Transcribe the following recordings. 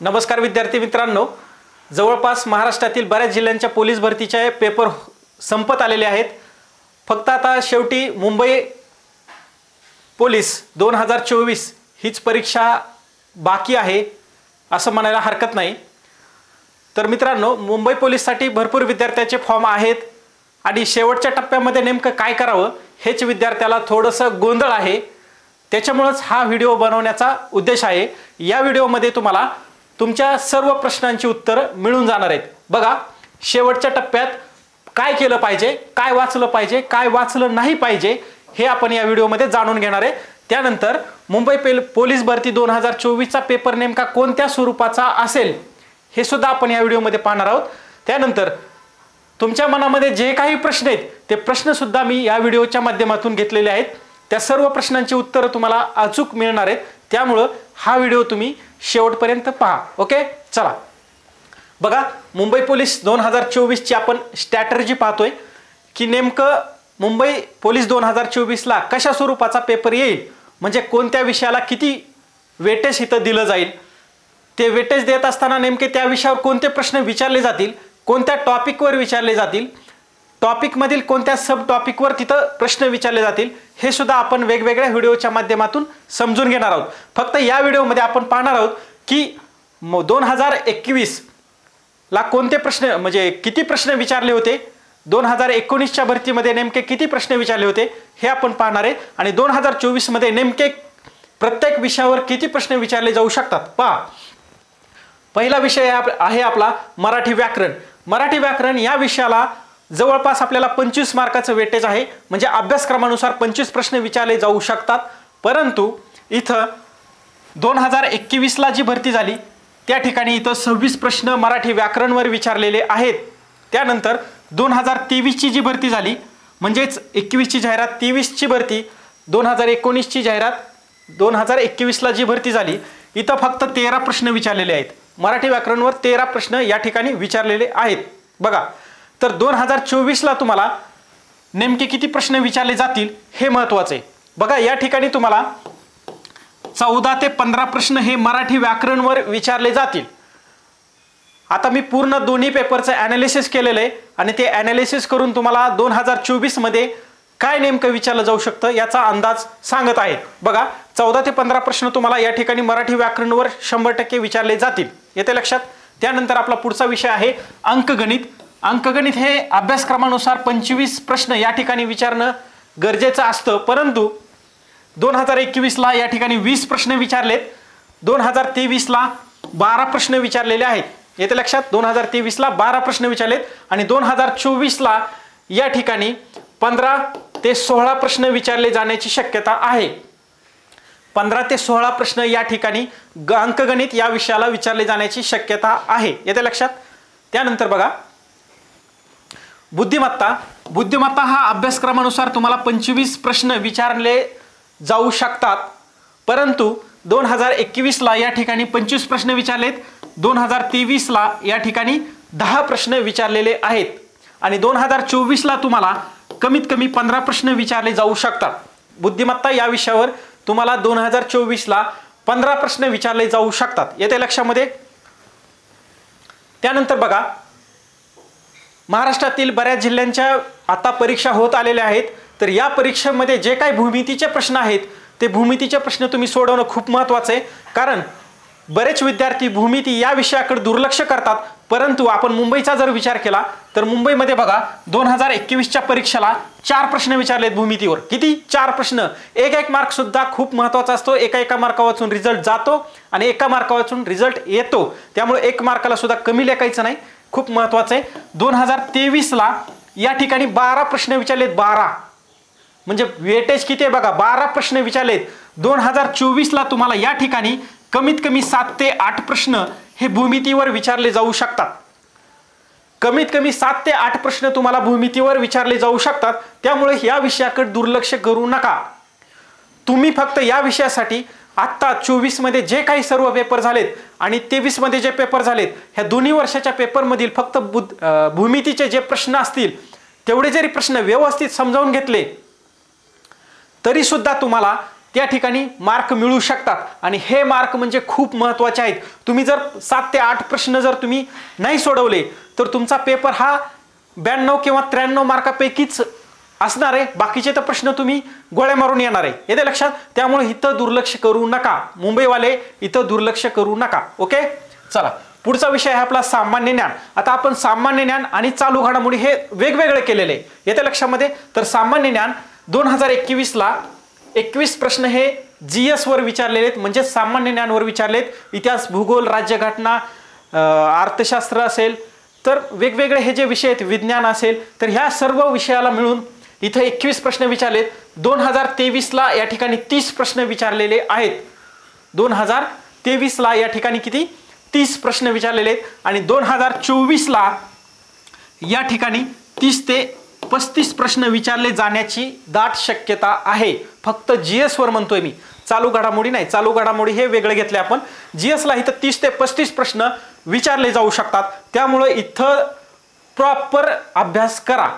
नमस्कार विद्यार्थी मित्रांनो, जवळपास महाराष्ट्रातील बऱ्याच जिल्ह्यांच्या पोलीस भरतीचे पेपर संपत आलेले आहेत। फक्त आता शेवटी मुंबई पोलीस 2024 हीच परीक्षा बाकी आहे असं म्हणायला हरकत नाही। तर मित्रांनो, मुंबई पोलीससाठी भरपूर विद्यार्थ्यांचे फॉर्म आहेत आणि शेवटच्या टप्प्यामध्ये नेमकं काय करावं हेच विद्यार्थ्याला थोडंसं गोंधळ आहे। त्याच्यामुळेच हा व्हिडिओ बनवण्याचा उद्देश आहे। या व्हिडिओमध्ये तुम्हाला तुमच्या सर्व प्रश्नांची उत्तर मिळून जाणार आहेत। बघा, शेवटच्या टप्प्यात काय केलं पाहिजे, काय वाचलं पाहिजे, काय वाचलं नाही पाहिजे हे आपण या व्हिडिओमध्ये जाणून घेणार आहे। त्यानंतर मुंबई पोलीस भरती 2024 चा पेपर नेमका कोणत्या स्वरूपाचा असेल हे सुद्धा आपण या व्हिडिओमध्ये पाहणार आहोत। त्यानंतर तुमच्या मनामध्ये जे काही प्रश्न आहेत ते प्रश्न सुद्धा मी या व्हिडिओच्या माध्यमातून घेतलेले आहेत। त्या सर्व प्रश्नांची उत्तरे तुम्हाला अचूक मिळणार आहेत, त्यामुळे हा व्हिडिओ तुम्ही शेवटपर्यंत पहा। ओके, चला बघा, मुंबई पोलीस 2024 ची आपण स्ट्रॅटेजी पाहतोय की नेमकं मुंबई पोलीस 2024 ला कशा स्वरूपाचा पेपर येईल, म्हणजे कोणत्या विषयाला किती वेटेज इथं दिलं जाईल, ते वेटेज देत असताना नेमके त्या विषयावर कोणते प्रश्न विचारले जातील, कोणत्या टॉपिकवर विचारले जातील, टॉपिक मधील कोणत्या सब टॉपिकवर तिथं प्रश्न विचारले जातील हे सुद्धा आपण वेगवेगळ्या व्हिडिओच्या माध्यमातून समजून घेणार आहोत। फक्त या व्हिडिओमध्ये आपण पाहणार आहोत की 2021 ला कोणते प्रश्न, म्हणजे किती प्रश्न विचारले होते, 2019 च्या भरतीमध्ये नेमके किती प्रश्न विचारले होते हे आपण पाहणार आहे आणि 2024 मध्ये नेमके प्रत्येक विषयावर किती प्रश्न विचारले जाऊ शकतात पहा। पहिला विषय आहे आपला मराठी व्याकरण। मराठी व्याकरण या विषयाला जवळपास आपल्याला 25 मार्काचं वेटेज आहे, म्हणजे अभ्यासक्रमानुसार 25 प्रश्न विचारले जाऊ शकतात। परंतु इथं 2021 ला जी भरती झाली त्या ठिकाणी इथं 26 प्रश्न मराठी व्याकरणवर विचारलेले आहेत। त्यानंतर 2023 ची जी भरती झाली, म्हणजेच 21 ची जाहिरात, 23 ची भरती, 2019 ची जाहिरात, 2021 ला जी भरती झाली, इथं फक्त 13 प्रश्न विचारलेले आहेत। मराठी व्याकरणवर 13 प्रश्न या ठिकाणी विचारलेले आहेत। बघा, तर 2024 ला तुम्हाला नेमके किती प्रश्न विचारले जातील हे महत्त्वाचे आहे। बघा, या ठिकाणी तुम्हाला 14 ते 15 प्रश्न हे मराठी व्याकरणवर विचारले जातील। आता मी पूर्ण दोन्ही पेपरचं ॲनालिसिस केलेलं आहे आणि ते ॲनालिसिस करून तुम्हाला 2024 मध्ये काय नेमकं विचारलं जाऊ शकतं याचा अंदाज सांगत आहे। बघा, 14 ते 15 प्रश्न तुम्हाला या ठिकाणी मराठी व्याकरणवर 100% विचारले जातील, येते लक्षात। त्यानंतर आपला पुढचा विषय आहे अंकगणित। अंकगणित हे अभ्यासक्रमानुसार 25 प्रश्न या ठिकाणी विचारणं गरजेचं असतं, परंतु 2021 ला या ठिकाणी 20 प्रश्न विचारलेत, 2023 ला 12 प्रश्न विचारलेले आहेत, येते लक्षात। 2023 ला 12 प्रश्न विचारलेत आणि 2024 ला या ठिकाणी 15 ते 16 प्रश्न विचारले जाण्याची शक्यता आहे। 15 ते 16 प्रश्न या ठिकाणी अंकगणित या विषयाला विचारले जाण्याची शक्यता आहे, येते लक्षात। त्यानंतर बघा, बुद्धिमत्ता। बुद्धिमत्ता हा अभ्यासक्रमानुसार तुम्हाला 25 प्रश्न विचारले जाऊ शकतात, परंतु 2021 ला या ठिकाणी 25 प्रश्न विचारलेत, 2023 ला या ठिकाणी 10 प्रश्न विचारलेले आहेत आणि 2024 ला तुम्हाला कमीत कमी 15 प्रश्न विचारले जाऊ शकतात। बुद्धिमत्ता या विषयावर तुम्हाला 2024 ला 15 प्रश्न विचारले जाऊ शकतात, येते लक्षामध्ये। त्यानंतर बघा, महाराष्ट्रातील बऱ्याच जिल्ह्यांच्या आता परीक्षा होत आलेल्या आहेत, तर या परीक्षेमध्ये जे काही भूमितीचे प्रश्न आहेत ते भूमितीचे प्रश्न तुम्ही सोडवणं खूप महत्त्वाचं आहे, कारण बरेच विद्यार्थी भूमिती या विषयाकडे दुर्लक्ष करतात। परंतु आपण मुंबईचा जर विचार केला तर मुंबईमध्ये बघा, 2021 च्या परीक्षेला 4 प्रश्न विचारलेत भूमितीवर। किती? 4 प्रश्न। एक मार्क सुद्धा खूप महत्त्वाचा असतो, एका मार्कावाचून रिझल्ट जातो आणि एका मार्कावाचून रिझल्ट येतो, त्यामुळे 1 मार्काला सुद्धा कमी लेखायचं नाही, खूप महत्त्वाचं आहे। 2023 ला या ठिकाणी 12 प्रश्न विचारलेत, 12 म्हणजे वेटेज किती आहे बघा, 12 प्रश्न विचारलेत। 2024 ला तुम्हाला या ठिकाणी कमीत कमी 7 ते 8 प्रश्न हे भूमितीवर विचारले जाऊ शकतात। कमीत कमी 7 ते 8 प्रश्न तुम्हाला भूमितीवर विचारले जाऊ शकतात, त्यामुळे या विषयाकडे दुर्लक्ष करू नका। तुम्ही फक्त या विषयासाठी आता 24 मध्ये जे काही सर्व पेपर झालेत आणि 23 मध्ये जे पेपर झालेत, ह्या दोन्ही वर्षाच्या पेपर मधील फक्त भूमितीचे जे प्रश्न असतील तेवढे जरी प्रश्न व्यवस्थित समजावून घेतले तरी सुद्धा तुम्हाला त्या ठिकाणी मार्क मिळू शकतात आणि हे मार्क म्हणजे खूप महत्त्वाचे आहेत। तुम्ही जर 7 ते 8 प्रश्न जर तुम्ही नाही सोडवले तर तुमचा पेपर हा 92 किंवा 93 मार्कापैकीच असणार आहे, बाकीचे तर प्रश्न तुम्ही गोळ्या मारून येणार आहे, येते लक्षात। त्यामुळे इथं दुर्लक्ष करू नका, मुंबईवाले इथं दुर्लक्ष करू नका। ओके, चला पुढचा विषय आहे आपला सामान्य ज्ञान। आता आपण सामान्य ज्ञान आणि चालू घडामोडी हे वेगवेगळे केलेले आहे, येते लक्षामध्ये। तर सामान्य ज्ञान 2021 ला 21 प्रश्न हे GS वर विचारलेले आहेत, म्हणजे सामान्य ज्ञानवर विचारलेत। इतिहास, भूगोल, राज्यघटना, अर्थशास्त्र असेल तर वेगवेगळे हे जे विषय आहेत, विज्ञान असेल तर ह्या सर्व विषयाला मिळून इथे 21 प्रश्न विचारलेत। 2023 ला या ठिकाणी 30 प्रश्न विचारलेले आहेत। 2023 ला या ठिकाणी किती 30 प्रश्न विचारलेले आहेत आणि 2024 ला या ठिकाणी 30 ते 35 प्रश्न विचारले जाण्याची दाट शक्यता आहे। फक्त GS वर म्हणतोय मी, चालू घडामोडी नाही, चालू घडामोडी हे वेगळे घेतले आपण। GS ला इथं 30 ते 35 प्रश्न विचारले जाऊ शकतात, त्यामुळे इथं प्रॉपर अभ्यास करा।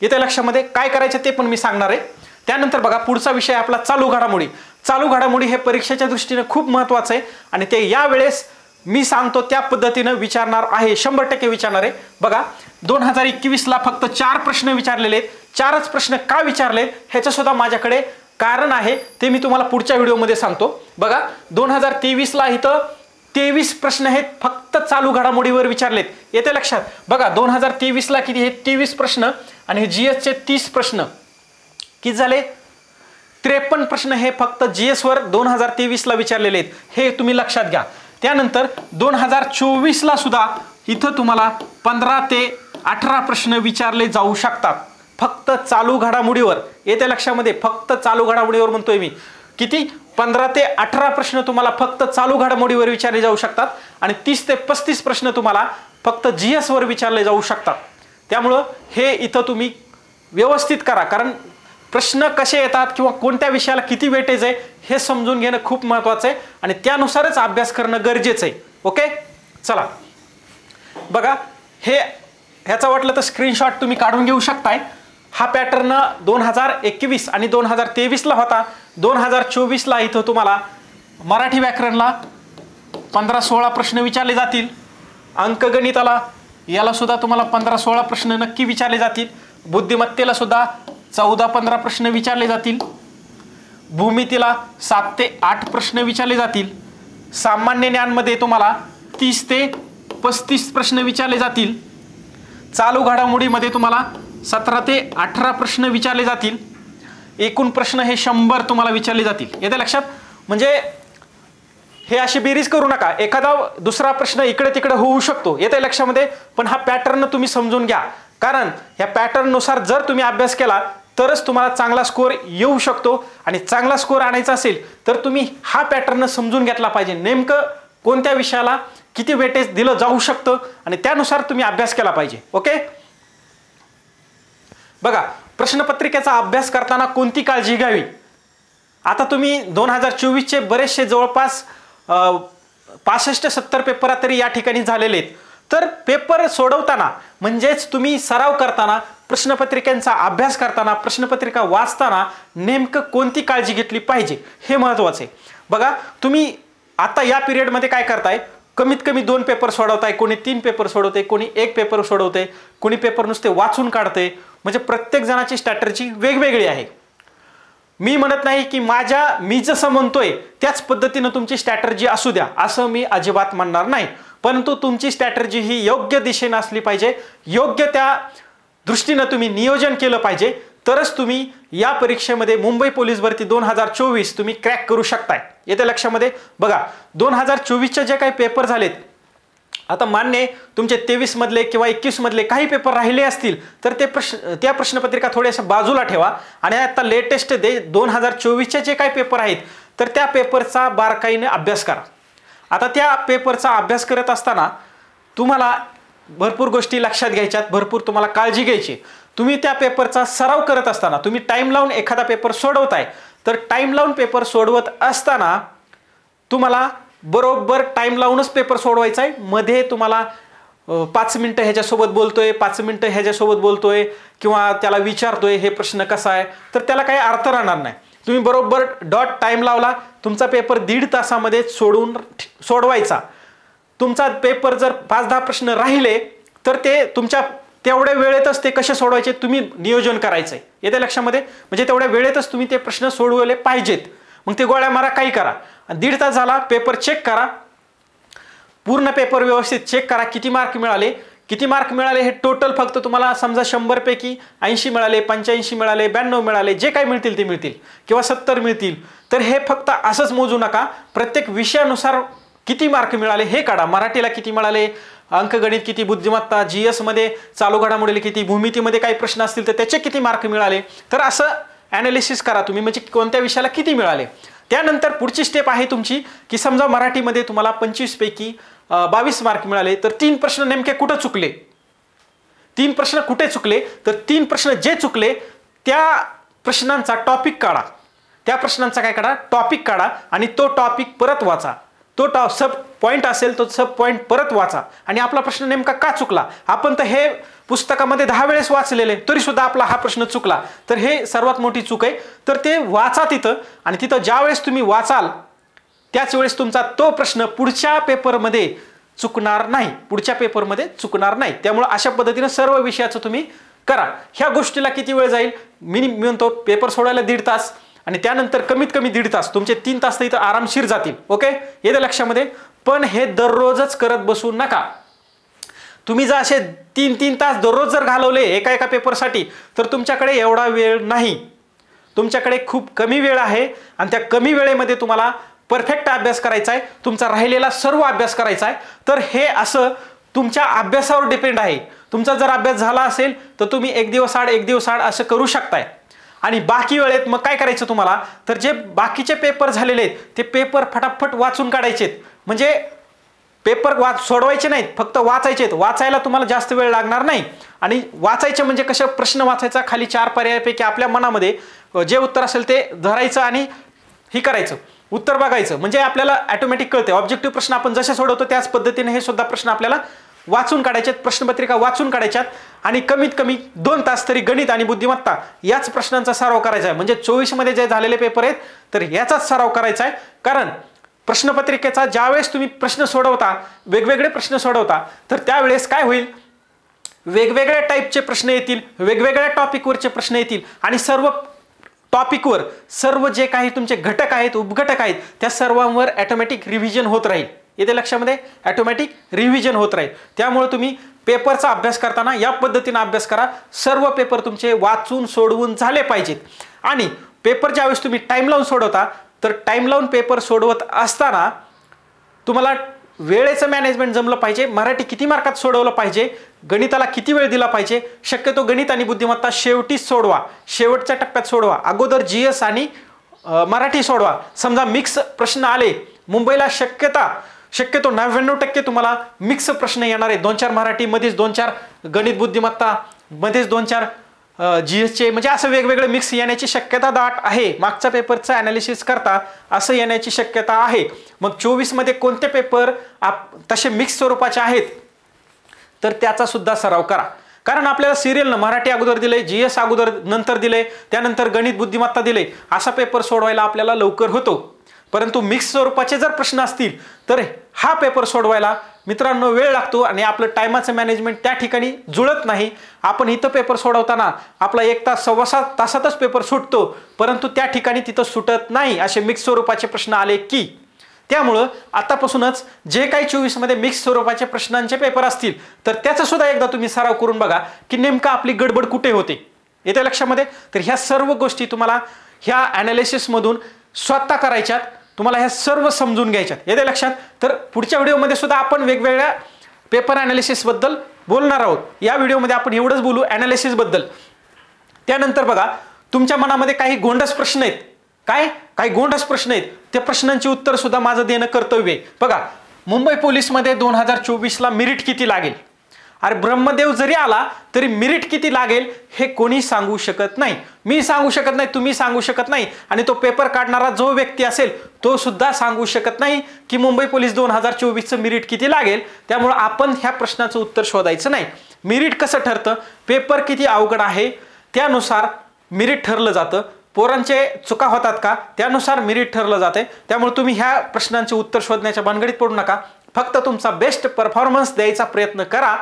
इथे लक्षामध्ये काय करायचं ते पण मी सांगणार आहे। त्यानंतर बघा पुढचा विषय आपला चालू घडामोडी। चालू घडामोडी हे परीक्षेच्या दृष्टीने खूप महत्त्वाचं आहे आणि ते यावेळेस मी सांगतो त्या पद्धतीने विचारणार आहे, 100% विचारणार आहे। बघा 2021 ला फक्त 4 प्रश्न विचारलेले आहेत। 4च प्रश्न का विचारले ह्याचं सुद्धा माझ्याकडे कारण आहे, ते मी तुम्हाला पुढच्या व्हिडिओमध्ये सांगतो। बघा 2023 ला इथं 23 प्रश्न आहेत फक्त चालू घडामोडीवर विचारलेत, येते लक्षात। बघा 2023 ला किती हे 23 प्रश्न आणि GS चे 30 प्रश्न किती झाले 53 प्रश्न हे फक्त GS वर 2023 ला विचारलेले आहेत, हे तुम्ही लक्षात घ्या। त्यानंतर 2024 ला सुद्धा इथं तुम्हाला 15 ते 18 प्रश्न विचारले जाऊ शकतात फक्त चालू घडामोडीवर, येते लक्षामध्ये। फक्त चालू घडामोडीवर म्हणतोय मी, किती 15 ते 18 प्रश्न तुम्हाला फक्त चालू घडामोडीवर विचारले जाऊ शकतात आणि 30 ते 35 प्रश्न तुम्हाला फक्त GS वर विचारले जाऊ शकतात। त्यामुळं हे इथं तुम्ही व्यवस्थित करा, कारण प्रश्न कसे येतात किंवा कोणत्या विषयाला किती वेटेज आहे हे समजून घेणं खूप महत्त्वाचं आहे आणि त्यानुसारच अभ्यास करणं गरजेचं आहे। ओके, चला बघा हे ह्याचा वाटलं तर स्क्रीनशॉट तुम्ही काढून घेऊ शकताय। हा पॅटर्न 2021 आणि 2023 ला होता। 2024 ला इथं तुम्हाला मराठी व्याकरणला 15-16 प्रश्न विचारले जातील, अंकगणिताला याला सुद्धा तुम्हाला 15-16 प्रश्न नक्की विचारले जातील, बुद्धिमत्तेला सुद्धा 14-15 प्रश्न विचारले जातील, भूमितीला 7 ते 8 प्रश्न विचारले जातील, सामान्य ज्ञानमध्ये तुम्हाला 30 ते 35 प्रश्न विचारले जातील, चालू घडामोडीमध्ये तुम्हाला 17 ते 18 प्रश्न विचारले जातील, एकूण प्रश्न हे 100 तुम्हाला विचारले जातील, येते लक्षात। म्हणजे हे अशी बेरीज करू नका, एखादा दुसरा प्रश्न इकडे तिकडे होऊ शकतो, येते लक्षामध्ये। पण हा पॅटर्न तुम्ही समजून घ्या, कारण ह्या पॅटर्न नुसार जर तुम्ही अभ्यास केला तरच तुम्हाला चांगला स्कोअर येऊ शकतो आणि चांगला स्कोअर आणायचा असेल तर तुम्ही हा पॅटर्न समजून घेतला पाहिजे, नेमकं कोणत्या विषयाला किती वेटेज दिलं जाऊ शकतं आणि त्यानुसार तुम्ही अभ्यास केला पाहिजे। ओके, बघा प्रश्नपत्रिकेचा अभ्यास करताना कोणती काळजी घ्यावी। आता तुम्ही 2024 चे बरेचसे जवळपास 65-70 पेपर तरी या ठिकाणी झालेले आहेत, तर पेपर सोडवताना म्हणजेच तुम्ही सराव करताना, प्रश्नपत्रिकांचा अभ्यास करताना, प्रश्नपत्रिका वाचताना नेमकं कोणती काळजी घेतली पाहिजे हे महत्त्वाचं आहे। बघा तुम्ही आता या पिरियडमध्ये काय करताय, कमीत कमी 2 पेपर सोडवताय, कोणी 3 पेपर सोडवते, कोणी 1 पेपर सोडवते, कोणी पेपर नुसते वाचून काढते, म्हणजे प्रत्येक जणाची स्ट्रॅटेजी वेगवेगळी आहे। मी म्हणत नाही की मी जसं म्हणतोय त्याच पद्धतीने तुमची स्ट्रॅटेजी असू द्या, असं मी अजिबात म्हणणार नाही, परंतु तुमची स्ट्रॅटेजी ही योग्य दिशेने असली पाहिजे, योग्य त्या दृष्टीने तुम्ही नियोजन केलं पाहिजे, तरच तुम्ही या परीक्षेमध्ये मुंबई पोलीस भरती 2024 तुम्ही क्रॅक करू शकताय, येते लक्षामध्ये। बघा 2024 चे जे काही पेपर झालेत, आता मान्य तुमचे 23 मधले किंवा 21 मधले काही पेपर राहिले असतील तर त्या प्रश्नपत्रिका थोड्याशा बाजूला ठेवा आणि आता लेटेस्ट 2024 चे जे काही पेपर आहेत तर त्या पेपरचा बारकाईने अभ्यास करा। आता त्या पेपरचा अभ्यास करत असताना तुम्हाला भरपूर गोष्टी लक्षात घ्यायच्यात, भरपूर तुम्हाला काळजी घ्यायची। तुम्ही त्या पेपरचा सराव करत असताना तुम्ही टाइम लावून एखादा पेपर सोडवताय, तर टाइम लावून पेपर सोडवत असताना तुम्हाला बरोबर टाइम लावूनच पेपर सोडवायचा आहे। मध्ये तुम्हाला 5 मिनिटं ह्याच्यासोबत बोलतोय, 5 मिनिटं ह्याच्यासोबत बोलतोय किंवा त्याला विचारतोय हे प्रश्न कसा आहे, तर त्याला काही अर्थ राहणार नाही। तुम्ही बरोबर डॉट टाइम लावला, तुमचा पेपर 1.5 तासामध्ये सोडवायचा. तुमचा पेपर जर 5-10 प्रश्न राहिले तर ते तुमच्या तेवढ्या वेळेतच ते कसे सोडवायचे तुम्ही नियोजन करायचंय. येते लक्षामध्ये? म्हणजे तेवढ्या वेळेतच तुम्ही ते प्रश्न सोडवले पाहिजेत. मग ते गोळ्या मारा काही करा. 1.5 तास झाला, पेपर चेक करा, पूर्ण पेपर व्यवस्थित चेक करा. किती मार्क मिळाले हे टोटल फक्त तुम्हाला समजा 100 पैकी 80 मिळाले, 85 मिळाले, 92 मिळाले, जे काही मिळतील ते मिळतील किंवा 70 मिळतील. तर हे फक्त असंच मोजू नका. प्रत्येक विषयानुसार किती मार्क मिळाले हे काढा. मराठीला किती मिळाले, अंकगणित किती, बुद्धिमत्ता, GS मध्ये चालू घडामोडीला किती, भूमितीमध्ये काही प्रश्न असतील तर त्याचे किती मार्क मिळाले. तर असं ॲनालिसिस करा तुम्ही, म्हणजे कोणत्या विषयाला किती मिळाले. त्यानंतर पुढची स्टेप आहे तुमची की समजा मराठीमध्ये तुम्हाला 25 पैकी 22 मार्क मिळाले, तर 3 प्रश्न नेमके कुठे चुकले, 3 प्रश्न कुठे चुकले, तर 3 प्रश्न जे चुकले त्या प्रश्नांचा टॉपिक काढा. त्या प्रश्नांचा काय काढा, टॉपिक काढा आणि तो टॉपिक परत वाचा. तो सब पॉईंट असेल तो सब पॉईंट परत वाचा. आणि आपला प्रश्न नेमका का चुकला, आपण तर हे पुस्तकामध्ये 10 वेळेस वाचलेले तरी सुद्धा आपला हा प्रश्न चुकला, तर हे सर्वात मोठी चूक आहे. तर ते वाचा तिथं, आणि तिथं ज्या वेळेस तुम्ही वाचाल त्याच वेळेस तुमचा तो प्रश्न पुढच्या पेपरमध्ये चुकणार नाही. त्यामुळे अशा पद्धतीने सर्व विषयाचं तुम्ही करा. ह्या गोष्टीला किती वेळ जाईल, मी म्हणतो पेपर सोडायला 1.5 तास आणि त्यानंतर कमीत कमी 1.5 तास, तुमचे 3 तास तर इथं आरामशीर जातील. ओके, येते लक्षामध्ये? पण हे दररोजच करत बसू नका. तुम्ही जर असे 3-3 तास दररोज जर घालवले एका पेपरसाठी तर तुमच्याकडे एवढा वेळ नाही. तुमच्याकडे खूप कमी वेळ आहे आणि त्या कमी वेळेमध्ये तुम्हाला परफेक्ट अभ्यास करायचा आहे, तुमचा राहिलेला सर्व अभ्यास करायचा आहे. तर हे असं तुमच्या अभ्यासावर डिपेंड आहे. तुमचा जर अभ्यास झाला असेल तर तुम्ही एक दिवस आड असं करू शकताय. आणि बाकी वेळेत मग काय करायचं तुम्हाला, तर जे बाकीचे पेपर झालेले आहेत ते पेपर फटाफट वाचून काढायचेत. म्हणजे पेपर सोडवायचे नाहीत, फक्त वाचायचे. वाचायला तुम्हाला जास्त वेळ लागणार नाही. आणि वाचायचे म्हणजे कसं, प्रश्न वाचायचा, खाली 4 पर्यायापैकी आपल्या मनामध्ये जे उत्तर असेल ते धरायचं आणि हे करायचं, उत्तर बघायचं. म्हणजे आपल्याला ऑटोमॅटिक कळते. ऑब्जेक्टिव्ह प्रश्न आपण जसे सोडवतो त्याच पद्धतीने हे सुद्धा प्रश्न आपल्याला वाचून काढायचे, प्रश्नपत्रिका वाचून काढायच्यात. आणि कमीत कमी 2 तास तरी गणित आणि बुद्धिमत्ता याच प्रश्नांचा सराव करायचा आहे. म्हणजे 24 मध्ये जे झालेले पेपर आहेत तर याचाच सराव करायचा आहे. कारण प्रश्नपत्रिकेचा ज्यावेळेस तुम्ही प्रश्न सोडवता, वेगवेगळे प्रश्न सोडवता, तर त्यावेळेस काय होईल, वेगवेगळ्या टाईपचे प्रश्न येतील, वेगवेगळ्या टॉपिकवरचे प्रश्न येतील आणि सर्व टॉपिकवर सर्व जे काही तुमचे घटक आहेत, उपघटक आहेत, त्या सर्वांवर ऑटोमॅटिक रिव्हिजन होत राहील. येते लक्षामध्ये? ऑटोमॅटिक रिव्हिजन होत राहील. त्यामुळे तुम्ही पेपरचा अभ्यास करताना या पद्धतीने अभ्यास करा. सर्व पेपर तुमचे वाचून सोडवून झाले पाहिजेत. आणि पेपर ज्यावेळेस तुम्ही टाइम लावून सोडवता, तर टाइम लावून पेपर सोडवत असताना तुम्हाला वेळेचं मॅनेजमेंट जमलं पाहिजे. मराठी किती मार्कात सोडवलं पाहिजे, गणिताला किती वेळ दिला पाहिजे. शक्यतो गणित आणि बुद्धिमत्ता शेवटीच सोडवा, शेवटच्या टप्प्यात सोडवा. अगोदर GS आणि मराठी सोडवा. समजा मिक्स प्रश्न आले, मुंबईला शक्यतो 99% तुम्हाला मिक्स प्रश्न येणार आहेत. 2-4 मराठी मध्येच, 2-4 गणित बुद्धिमत्ता मध्येच, 2-4 GSचे, म्हणजे असं वेगवेगळे मिक्स येण्याची शक्यता दाट आहे. मागच्या पेपरचं ॲनालिसिस करता असं येण्याची शक्यता आहे. मग 24 मध्ये कोणते पेपर तसे मिक्स स्वरूपाचे आहेत तर त्याचा सुद्धा सराव करा. कारण आपल्याला सिरियलनं मराठी अगोदर दिले, GS अगोदर नंतर दिले, त्यानंतर गणित बुद्धिमत्ता दिले, असा पेपर सोडवायला आपल्याला लवकर होतो. परंतु मिक्स स्वरूपाचे जर प्रश्न असतील तर हा पेपर सोडवायला मित्रांनो वेळ लागतो आणि आपलं टायमाचं मॅनेजमेंट त्या ठिकाणी जुळत नाही. आपण इथं पेपर सोडवताना आपला 1 तास 1.25 तासातच पेपर सुटतो, परंतु त्या ठिकाणी तिथं सुटत नाही असे मिक्स स्वरूपाचे प्रश्न आले की. त्यामुळं आतापासूनच जे काही 24 मध्ये मिक्स स्वरूपाचे प्रश्नांचे पेपर असतील तर त्याचा सुद्धा एकदा तुम्ही सराव करून बघा की नेमका आपली गडबड कुठे होते. येत्या लक्षामध्ये? तर ह्या सर्व गोष्टी तुम्हाला ह्या ॲनालिसिसमधून स्वतः करायच्यात, तुम्हाला ह्या सर्व समजून घ्यायच्यात. येते लक्षात? तर पुढच्या व्हिडिओमध्ये सुद्धा आपण वेगवेगळ्या पेपर ॲनालिसिसबद्दल बोलणार आहोत. या व्हिडिओमध्ये आपण एवढंच बोलू ॲनालिसिसबद्दल. त्यानंतर बघा, तुमच्या मनामध्ये काही गोंडस प्रश्न आहेत, काही गोंडस प्रश्न आहेत, त्या प्रश्नांची उत्तर सुद्धा माझं देणं कर्तव्य आहे. बघा, मुंबई पोलीसमध्ये 2024ला मेरिट किती लागेल? अरे ब्रह्मदेव जरी आला तरी मेरिट किती लागेल हे कोणी सांगू शकत नाही. मी सांगू शकत नाही, तुम्ही सांगू शकत नाही, आणि तो पेपर काढणारा जो व्यक्ती असेल तो सुद्धा सांगू शकत नाही की मुंबई पोलीस 2024चं मेरिट किती लागेल. त्यामुळे आपण ह्या प्रश्नाचं उत्तर शोधायचं नाही. मेरिट कसं ठरतं? पेपर किती अवघड आहे त्यानुसार मेरिट ठरलं जातं. पोरांचे चुका होतात का त्यानुसार मेरिट ठरलं जाते। त्यामुळे तुम्ही ह्या प्रश्नांचे उत्तर शोधण्याच्या भानगडीत पडू नका, फक्त तुमचा बेस्ट परफॉर्मन्स द्यायचा प्रयत्न करा।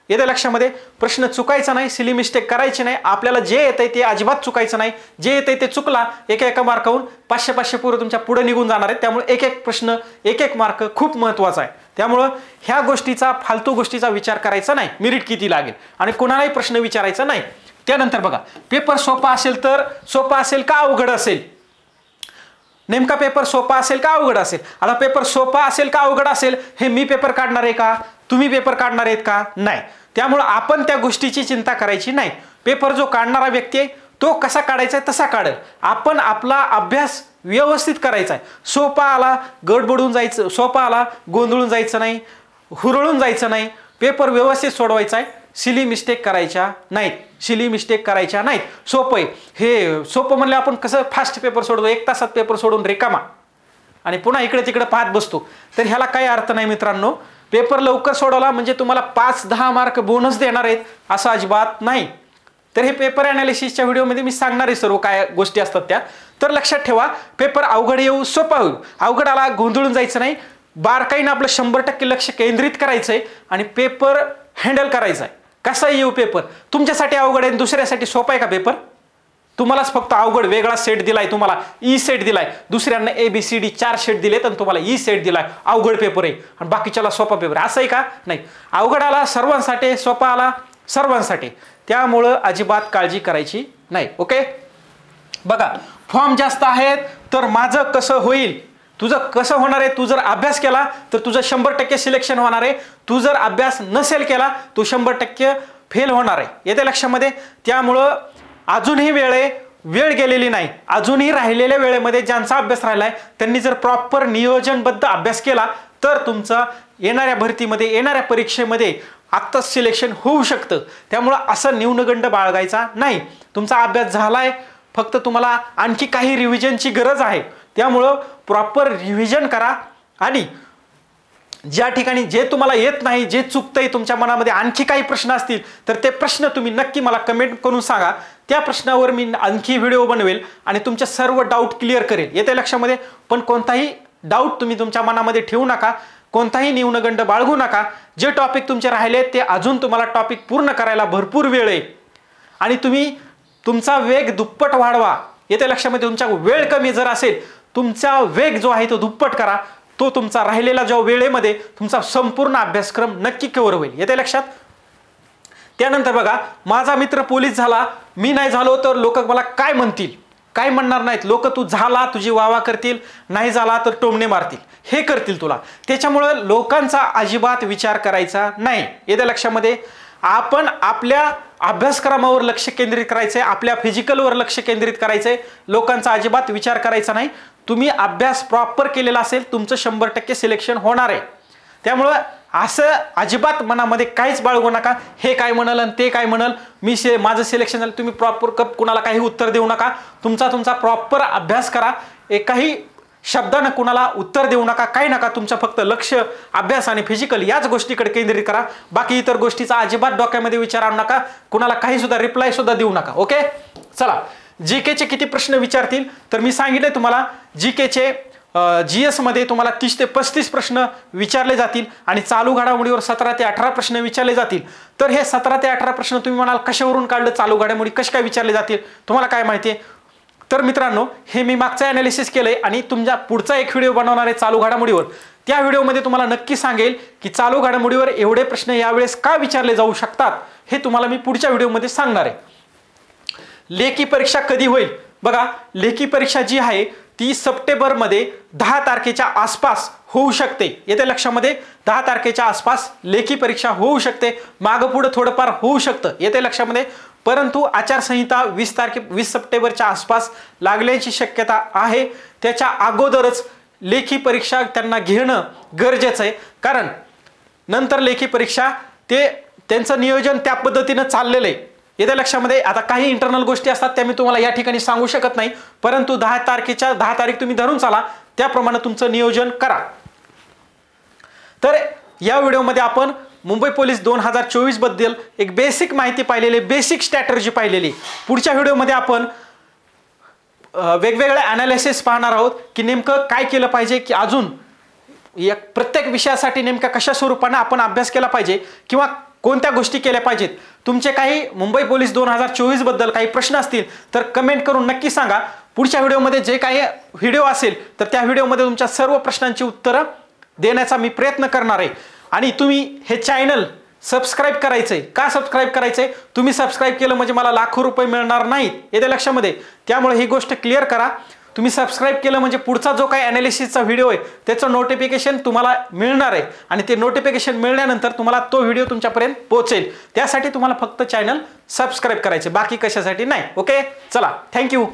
येत्या लक्षामध्ये प्रश्न चुकायचा नाही, सिली मिस्टेक करायची नाही, आपल्याला जे येतंय ते अजिबात चुकायचं नाही। जे येतंय ते चुकला एका मार्कावरून 500 पोरं तुमच्या पुढे निघून जाणार आहेत। त्यामुळे एक प्रश्न एक मार्क खूप महत्त्वाचा आहे। त्यामुळे ह्या गोष्टीचा फालतू गोष्टीचा विचार करायचा नाही, मेरिट किती लागेल आणि कोणालाही प्रश्न विचारायचा नाही। त्यानंतर बघा, पेपर सोपा असेल तर सोपा असेल का अवघड असेल, नेमका पेपर सोपा असेल का अवघड असेल। आता पेपर सोपा असेल का अवघड असेल हे मी पेपर काढणार आहे का, तुम्ही पेपर काढणार आहेत का, नाही। त्यामुळे आपण त्या गोष्टीची चिंता करायची नाही। पेपर जो काढणारा व्यक्ती आहे तो कसा काढायचा आहे तसा काढेल, आपण आपला अभ्यास व्यवस्थित करायचा आहे। सोपा आला गडबडून जायचं, सोपा आला गोंधळून जायचं नाही, हुरळून जायचं नाही, पेपर व्यवस्थित सोडवायचा आहे, सिली मिस्टेक करायच्या नाहीत, सिली मिस्टेक करायच्या नाहीत। सोपं आहे हे, सोपं म्हणलं आपण कसं फास्ट पेपर सोडतो, 1 तासात पेपर सोडून रिकामा आणि पुन्हा इकडे तिकडे पाहत बसतो, तर ह्याला काही अर्थ नाही मित्रांनो। पेपर लवकर सोडवला म्हणजे तुम्हाला 5-10 मार्क बोनस देणार आहेत असं अजिबात नाही। तर हे पेपर ॲनालिसिसच्या व्हिडिओमध्ये मी सांगणार आहे सर्व काय गोष्टी असतात त्या। तर लक्षात ठेवा, पेपर अवघड येऊ सोपा होईल, अवघड आला गोंधळून जायचं नाही, बारकाईनं आपलं 100% लक्ष केंद्रित करायचं आहे आणि पेपर हँडल करायचा आहे। कसा येऊ पेपर, तुमच्यासाठी अवघड आहे दुसऱ्यासाठी सोपा आहे का पेपर, तुम्हालाच फक्त अवघड वेगळा सेट दिलाय, तुम्हाला ई सेट दिलाय, दुसऱ्यांना ABCD 4 सेट दिलेत आणि तुम्हाला ई सेट दिलाय, अवघड पेपर आहे आणि बाकीच्याला सोपा पेपर, असं आहे का, नाही। अवघड आला सर्वांसाठी, सोपा आला सर्वांसाठी, त्यामुळं अजिबात काळजी करायची नाही। ओके, बघा फॉर्म जास्त आहेत तर माझं कसं होईल, तुझं कसं होणार आहे, तू जर अभ्यास केला तर तुझं 100% सिलेक्शन होणार आहे, तू जर अभ्यास नसेल केला तू 100% फेल होणार आहे, येत्या लक्षामध्ये। त्यामुळं अजूनही वेळ गेलेली नाही, अजूनही राहिलेल्या वेळेमध्ये ज्यांचा अभ्यास राहिलाय त्यांनी जर प्रॉपर नियोजनबद्ध अभ्यास केला तर तुमचा येणाऱ्या भरतीमध्ये येणाऱ्या परीक्षेमध्ये आत्ताच सिलेक्शन होऊ शकतं। त्यामुळं असं न्यूनगंड बाळगायचा नाही, तुमचा अभ्यास झालाय, फक्त तुम्हाला आणखी काही रिव्हिजनची गरज आहे। त्यामुळं प्रॉपर रिव्हिजन करा आणि ज्या ठिकाणी जे तुम्हाला येत नाही, जे चुकतंय, तुमच्या मनामध्ये आणखी काही प्रश्न असतील तर ते प्रश्न तुम्ही नक्की मला कमेंट करून सांगा, त्या प्रश्नावर मी आणखी व्हिडिओ बनवेल आणि तुमचे सर्व डाऊट क्लिअर करेल, येत्या लक्षामध्ये। पण कोणताही डाऊट तुम्ही तुमच्या मनामध्ये ठेवू नका, कोणताही न्यूनगंड बाळगू नका, जे टॉपिक तुमचे राहिले ते अजून तुम्हाला टॉपिक पूर्ण करायला भरपूर वेळ आहे आणि तुम्ही तुमचा वेग दुप्पट वाढवा, येत्या लक्षामध्ये। तुमचा वेळ कमी जर असेल, तुमचा वेग जो आहे तो दुप्पट करा, तो तुमचा राहिलेला जो वेळेमध्ये तुमचा संपूर्ण अभ्यासक्रम नक्की कव्हर होईल, येते लक्षात। त्यानंतर बघा, माझा मित्र पोलीस झाला, मी नाही झालो तर लोक मला काय म्हणतील, काय म्हणणार नाहीत लोक, तू झाला तुझी वावा करतील, नाही झाला तर टोमणे मारतील, हे करतील तुला। त्याच्यामुळे लोकांचा अजिबात विचार करायचा नाही, येत्या लक्षामध्ये। आपण आपल्या अभ्यासक्रमावर लक्ष केंद्रित करायचंय, आपल्या फिजिकलवर लक्ष केंद्रित करायचंय, लोकांचा अजिबात विचार करायचा नाही। तुम्ही अभ्यास प्रॉपर केलेला असेल, तुमचं 100% सिलेक्शन होणार आहे। त्यामुळे असं अजिबात मनामध्ये काहीच बाळगू नका, हे काय म्हणाल आणि ते काय म्हणाल, माझं सिलेक्शन झालं, तुम्ही प्रॉपर कुणाला काही उत्तर देऊ नका, तुमचा प्रॉपर अभ्यास करा, एकाही शब्दानं कुणाला उत्तर देऊ नका, काही नका, तुमचं फक्त लक्ष अभ्यास आणि फिजिकल याच गोष्टीकडे केंद्रित करा, बाकी इतर गोष्टीचा अजिबात डोक्यामध्ये विचार आणू नका, कुणाला काही सुद्धा रिप्लाय सुद्धा देऊ नका। ओके, चला जीकेचे किती प्रश्न विचारतील तर मी सांगितले तुम्हाला, जीकेचे GS मध्ये तुम्हाला 30 ते 35 प्रश्न विचारले जातील आणि चालू घडामोडीवर 17 ते 18 प्रश्न विचारले जातील। तर हे 17 ते 18 प्रश्न तुम्ही म्हणाल कशावरून काढलं, चालू घडामोडी कशा काय विचारले जातील, तुम्हाला काय माहिती आहे। तर मित्रांनो, हे मी मागचं ॲनालिसिस केलंय आणि तुमच्या पुढचा एक व्हिडिओ बनवणार आहे चालू घडामोडीवर, त्या व्हिडिओमध्ये तुम्हाला नक्की सांगेल की चालू घडामोडीवर एवढे प्रश्न यावेळेस का विचारले जाऊ शकतात, हे तुम्हाला मी पुढच्या व्हिडिओमध्ये सांगणार आहे। लेखी परीक्षा कधी होईल, बघा लेखी परीक्षा जी आहे ती सप्टेंबरमध्ये 10 तारखेच्या आसपास होऊ शकते, येत्या लक्षामध्ये 10 तारखेच्या आसपास लेखी परीक्षा होऊ शकते, मागं पुढं थोडंफार होऊ शकतं, येत्या लक्षामध्ये। परंतु आचारसंहिता 20 सप्टेंबरच्या आसपास लागण्याची शक्यता आहे, त्याच्या अगोदरच लेखी परीक्षा त्यांना घेणं गरजेचं आहे, कारण नंतर लेखी परीक्षा त्यांचं नियोजन त्या पद्धतीनं चाललेलं आहे, येत्या लक्षामध्ये। आता काही इंटरनल गोष्टी असतात त्या मी तुम्हाला या ठिकाणी सांगू शकत नाही, परंतु 10 तारीख तुम्ही धरून चाला, त्याप्रमाणे तुमचं नियोजन करा। तर या व्हिडिओमध्ये आपण मुंबई पोलीस 2024 बद्दल एक बेसिक माहिती पाहिलेली, बेसिक स्ट्रॅटेजी पाहिलेली। पुढच्या व्हिडिओमध्ये आपण वेगवेगळे ॲनालिसिस पाहणार आहोत की नेमकं काय केलं पाहिजे, की अजून या प्रत्येक विषयासाठी नेमका कशा स्वरूपाने आपण अभ्यास केला पाहिजे किंवा कोणत्या गोष्टी केल्या पाहिजेत. तुमचे काही मुंबई पोलीस 2024 बद्दल काही प्रश्न असतील तर कमेंट करून नक्की सांगा. पुढच्या व्हिडिओमध्ये जे काही व्हिडिओ असेल तर त्या व्हिडिओमध्ये तुमच्या सर्व प्रश्नांची उत्तरं देण्याचा मी प्रयत्न करणार आहे. आणि तुम्ही हे चॅनल सबस्क्राईब करायचंय. का सबस्क्राईब करायचंय? तुम्ही सबस्क्राईब केलं म्हणजे मला लाखो रुपये मिळणार नाहीत, येते लक्षामध्ये. त्यामुळे ही गोष्ट क्लिअर करा. तुम्ही सबस्क्राईब केलं म्हणजे पुढचा जो काही ॲनालिसिसचा व्हिडिओ आहे त्याचं नोटिफिकेशन तुम्हाला मिळणार आहे आणि ते नोटिफिकेशन मिळाल्यानंतर तुम्हाला तो व्हिडिओ तुमच्यापर्यंत पोहोचेल. त्यासाठी तुम्हाला फक्त चॅनल सबस्क्राईब करायचे, बाकी कशासाठी नाही. ओके, चला, थँक्यू.